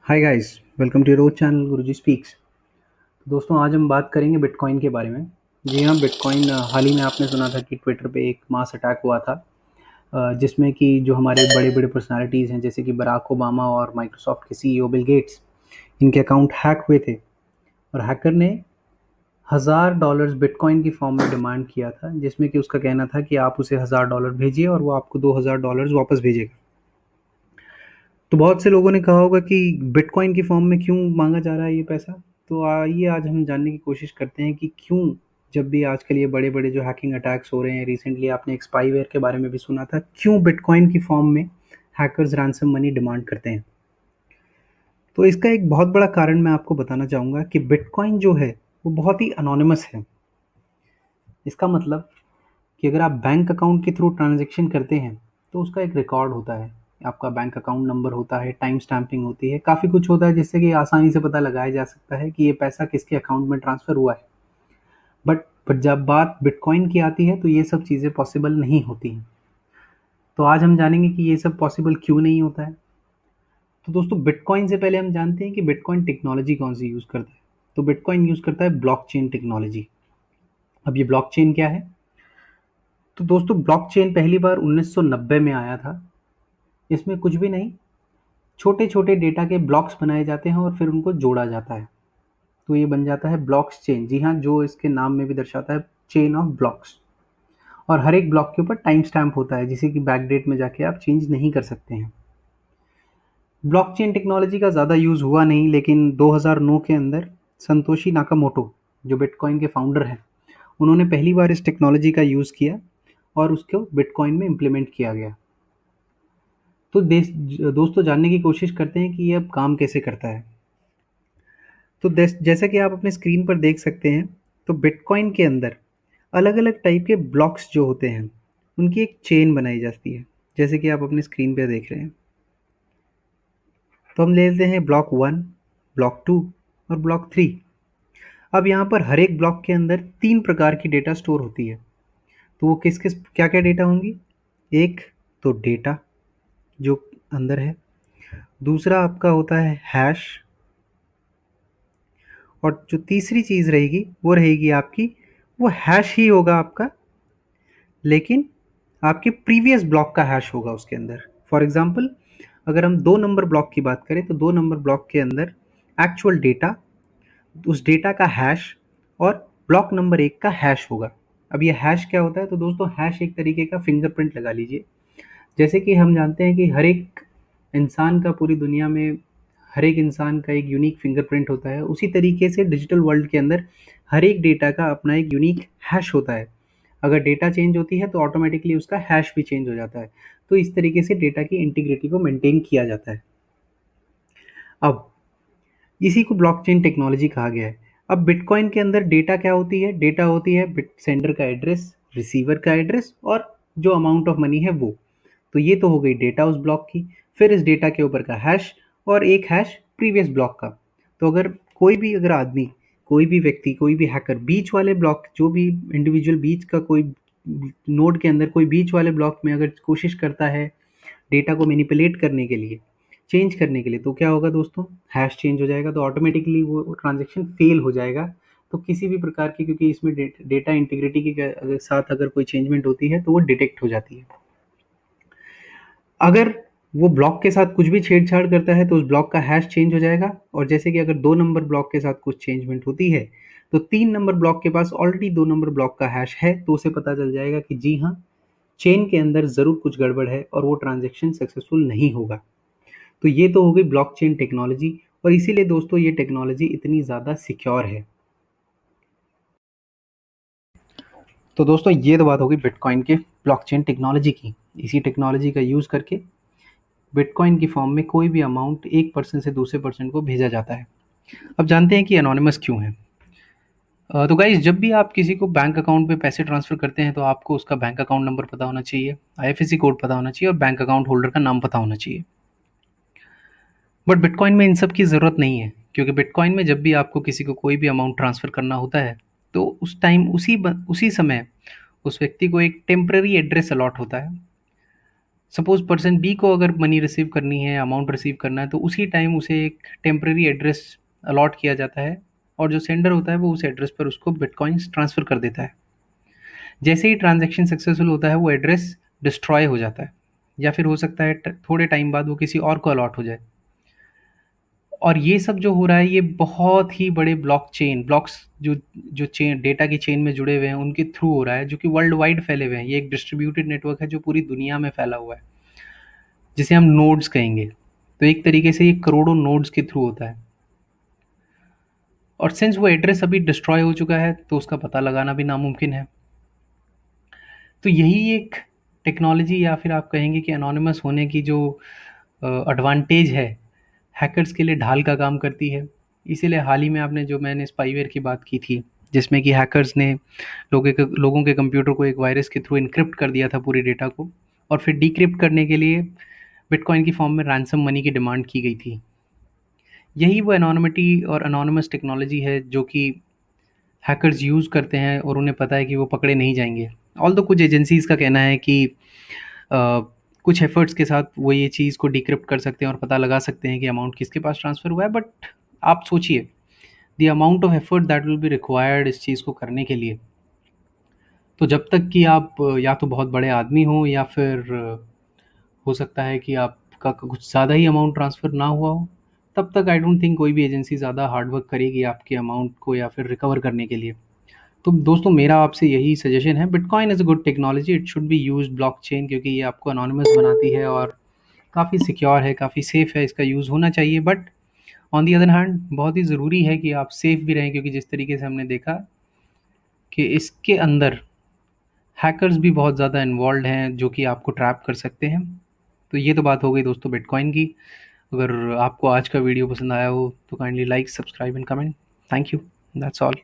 Hi guys, welcome to your channel Guruji speaks. दोस्तों, आज हम बात करेंगे बिटकॉइन के बारे में। जी हाँ, बिटकॉइन हाल ही में आपने सुना था कि ट्विटर पे एक मास अटैक हुआ था, जिसमें कि जो हमारे बड़े बड़े पर्सनालिटीज़ हैं जैसे कि बराक ओबामा और माइक्रोसॉफ्ट के सीईओ बिल गेट्स, इनके अकाउंट हैक हुए थे। और हैकर ने $1000 बिटकॉइन की फॉर्म में डिमांड किया था, जिसमें कि उसका कहना था कि आप उसे $1000 भेजिए और वो आपको $2000 वापस भेजेगा। तो बहुत से लोगों ने कहा होगा कि बिटकॉइन की फॉर्म में क्यों मांगा जा रहा है ये पैसा। तो आइए आज हम जानने की कोशिश करते हैं कि क्यों, जब भी आजकल ये बड़े बड़े जो हैकिंग अटैक्स हो रहे हैं, रिसेंटली आपने एक स्पाईवेयर के बारे में भी सुना था, क्यों बिटकॉइन की फॉर्म में हैकर्स रैंसम मनी डिमांड करते हैं। तो इसका एक बहुत बड़ा कारण मैं आपको बताना चाहूँगा कि बिटकॉइन जो है वो बहुत ही अनोनिमस है। इसका मतलब कि अगर आप बैंक अकाउंट के थ्रू ट्रांजैक्शन करते हैं तो उसका एक रिकॉर्ड होता है। आपका बैंक अकाउंट नंबर होता है, टाइम स्टैंपिंग होती है, काफ़ी कुछ होता है जिससे कि आसानी से पता लगाया जा सकता है कि ये पैसा किसके अकाउंट में ट्रांसफ़र हुआ है। बट जब बात बिटकॉइन की आती है तो ये सब चीज़ें पॉसिबल नहीं होती हैं। तो आज हम जानेंगे कि ये सब पॉसिबल क्यों नहीं होता है। तो दोस्तों, बिटकॉइन से पहले हम जानते हैं कि बिटकॉइन टेक्नोलॉजी कौन सी यूज़ करता है। तो बिटकॉइन यूज़ करता है ब्लॉकचेन टेक्नोलॉजी। अब ये ब्लॉकचेन क्या है? तो दोस्तों, ब्लॉकचेन पहली बार 1990 में आया था। इसमें कुछ भी नहीं, छोटे-छोटे डेटा के ब्लॉक्स बनाए जाते हैं और फिर उनको जोड़ा जाता है। तो ये बन जाता है ब्लॉक्स चेन। जी हाँ, जो इसके नाम में भी दर्शाता है, चेन ऑफ ब्लॉक्स। और हर एक ब्लॉक के ऊपर टाइम स्टैम्प होता है, जिसे कि बैकडेट में जाके आप चेंज नहीं कर सकते हैं। ब्लॉकचेन टेक्नोलॉजी का ज़्यादा यूज़ हुआ नहीं, लेकिन 2009 के अंदर संतोशी नाकामोटो, जो बिटकॉइन के फाउंडर हैं, उन्होंने पहली बार इस टेक्नोलॉजी का यूज़ किया और उसको बिटकॉइन में इम्प्लीमेंट किया गया। तो दोस्तों, जानने की कोशिश करते हैं कि ये अब काम कैसे करता है। तो जैसा कि आप अपने स्क्रीन पर देख सकते हैं, तो बिटकॉइन के अंदर अलग अलग टाइप के ब्लॉक्स जो होते हैं, उनकी एक चेन बनाई जाती है, जैसे कि आप अपने स्क्रीन पे देख रहे हैं। तो हम ले लेते हैं ब्लॉक 1, ब्लॉक 2 और ब्लॉक 3। अब यहाँ पर हर एक ब्लॉक के अंदर तीन प्रकार की डेटा स्टोर होती है। तो वो किस किस क्या क्या डेटा होंगी? एक तो डेटा जो अंदर है, दूसरा आपका होता है हैश, और जो तीसरी चीज़ रहेगी वो रहेगी आपकी, वो हैश ही होगा आपका, लेकिन आपके प्रीवियस ब्लॉक का हैश होगा उसके अंदर। फॉर एग्जांपल, अगर हम 2 नंबर ब्लॉक की बात करें तो 2 नंबर ब्लॉक के अंदर एक्चुअल डेटा, उस डेटा का हैश और ब्लॉक नंबर 1 का हैश होगा। अब ये हैश क्या होता है? तो दोस्तों, हैश एक तरीके का फिंगरप्रिंट लगा लीजिए। जैसे कि हम जानते हैं कि हर एक इंसान का पूरी दुनिया में, हर एक इंसान का एक यूनिक फिंगरप्रिंट होता है, उसी तरीके से डिजिटल वर्ल्ड के अंदर हर एक डेटा का अपना एक यूनिक हैश होता है। अगर डेटा चेंज होती है तो ऑटोमेटिकली उसका हैश भी चेंज हो जाता है। तो इस तरीके से डेटा की इंटीग्रिटी को मेंटेन किया जाता है। अब इसी को ब्लॉकचेन टेक्नोलॉजी कहा गया है। अब बिटकॉइन के अंदर डेटा क्या होती है? डेटा होती है बिट सेंडर का एड्रेस, रिसीवर का एड्रेस और जो अमाउंट ऑफ मनी है वो। तो ये तो हो गई डेटा उस ब्लॉक की। फिर इस डेटा के ऊपर का हैश और एक हैश प्रीवियस ब्लॉक का। तो अगर आदमी, कोई भी व्यक्ति, कोई भी हैकर बीच वाले ब्लॉक, जो भी इंडिविजुअल बीच का कोई नोड के अंदर कोई बीच वाले ब्लॉक में अगर कोशिश करता है डेटा को मैनिपुलेट करने के लिए, चेंज करने के लिए, तो क्या होगा दोस्तों? हैश चेंज हो जाएगा, तो ऑटोमेटिकली वो ट्रांजैक्शन फेल हो जाएगा। तो किसी भी प्रकार की, क्योंकि इसमें डेटा इंटीग्रिटी के साथ अगर कोई चेंजमेंट होती है तो वो डिटेक्ट हो जाती है। अगर वो ब्लॉक के साथ कुछ भी छेड़छाड़ करता है तो उस ब्लॉक का हैश चेंज हो जाएगा। और जैसे कि अगर 2 नंबर ब्लॉक के साथ कुछ चेंजमेंट होती है तो 3 नंबर ब्लॉक के पास ऑलरेडी 2 नंबर ब्लॉक का हैश है, तो उसे पता चल जाएगा कि जी हाँ, चेन के अंदर ज़रूर कुछ गड़बड़ है और वो ट्रांज़ैक्शन सक्सेसफुल नहीं होगा। तो ये तो हो गई ब्लॉकचेन टेक्नोलॉजी, और इसीलिए दोस्तों ये टेक्नोलॉजी इतनी ज़्यादा सिक्योर है। तो दोस्तों, ये तो बात हो गई बिटकॉइन के ब्लॉकचेन टेक्नोलॉजी की। इसी टेक्नोलॉजी का यूज़ करके बिटकॉइन की फॉर्म में कोई भी अमाउंट एक पर्सन से दूसरे पर्सन को भेजा जाता है। अब जानते हैं कि एनोनिमस क्यों है। तो गाइज, जब भी आप किसी को बैंक अकाउंट में पैसे ट्रांसफ़र करते हैं तो आपको उसका बैंक अकाउंट नंबर पता होना चाहिए, आईएफएससी कोड पता होना चाहिए और बैंक अकाउंट होल्डर का नाम पता होना चाहिए। बट बिटकॉइन में इन सब की ज़रूरत नहीं है, क्योंकि बिटकॉइन में जब भी आपको किसी को कोई भी अमाउंट ट्रांसफ़र करना होता है तो उस टाइम उसी समय उस व्यक्ति को एक टेम्पररी एड्रेस अलॉट होता है। सपोज़ पर्सन बी को अगर मनी रिसीव करनी है, अमाउंट रिसीव करना है, तो उसी टाइम उसे एक टेम्परेरी एड्रेस अलॉट किया जाता है और जो सेंडर होता है वो उस एड्रेस पर उसको बिटकॉइन्स ट्रांसफ़र कर देता है। जैसे ही ट्रांज़ैक्शन सक्सेसफुल होता है वो एड्रेस डिस्ट्रॉय हो जाता है या फिर हो सकता है थोड़े टाइम बाद वो किसी और को अलॉट हो जाए। और ये सब जो हो रहा है ये बहुत ही बड़े ब्लॉक्स जो चेन डेटा की चेन में जुड़े हुए हैं उनके थ्रू हो रहा है, जो कि वर्ल्ड वाइड फैले हुए हैं। ये एक डिस्ट्रीब्यूटेड नेटवर्क है जो पूरी दुनिया में फैला हुआ है, जिसे हम नोड्स कहेंगे। तो एक तरीके से ये करोड़ों नोड्स के थ्रू होता है। और सिंस वो एड्रेस अभी डिस्ट्रॉय हो चुका है तो उसका पता लगाना भी नामुमकिन है। तो यही एक टेक्नोलॉजी या फिर आप कहेंगे कि एनोनिमस होने की जो एडवांटेज है, हैकर्स के लिए ढाल का काम करती है। इसीलिए हाल ही में आपने जो मैंने स्पाईवेयर की बात की थी, जिसमें कि हैकर्स ने लोगों के कंप्यूटर को एक वायरस के थ्रू एन्क्रिप्ट कर दिया था पूरे डेटा को, और फिर डिक्रिप्ट करने के लिए बिटकॉइन की फॉर्म में रैंसम मनी की डिमांड की गई थी। यही वो एनोनिमिटी और एनोनिमस टेक्नोलॉजी है जो कि हैकर्स यूज़ करते हैं और उन्हें पता है कि वो पकड़े नहीं जाएँगे। ऑल्दो कुछ एजेंसीज़ का कहना है कि अ, कुछ एफ़र्ट्स के साथ वो ये चीज़ को डिक्रिप्ट कर सकते हैं और पता लगा सकते हैं कि अमाउंट किसके पास ट्रांसफ़र हुआ है। बट आप सोचिए, the amount of effort that will be required इस चीज़ को करने के लिए। तो जब तक कि आप या तो बहुत बड़े आदमी हों या फिर हो सकता है कि आपका कुछ ज़्यादा ही अमाउंट ट्रांसफ़र ना हुआ हो, तब तक आई डोंट थिंक कोई भी एजेंसी ज़्यादा हार्ड वर्क करेगी आपके अमाउंट को या फिर रिकवर करने के लिए। तो दोस्तों मेरा आपसे यही सजेशन है, bitcoin is a good technology, it should be used blockchain, क्योंकि ये आपको एनोनिमस बनाती है और काफ़ी सिक्योर है, काफ़ी सेफ़ है, इसका यूज़ होना चाहिए। But on the other hand बहुत ही ज़रूरी है कि आप सेफ़ भी रहें, क्योंकि जिस तरीके से हमने देखा कि इसके अंदर हैकर्स भी बहुत ज़्यादा इन्वॉल्व हैं जो कि आपको ट्रैप कर सकते हैं। तो ये तो बात हो गई दोस्तों बिटकॉइन की। अगर आपको आज का वीडियो पसंद आया हो तो kindly like, subscribe and comment. Thank you. That's all.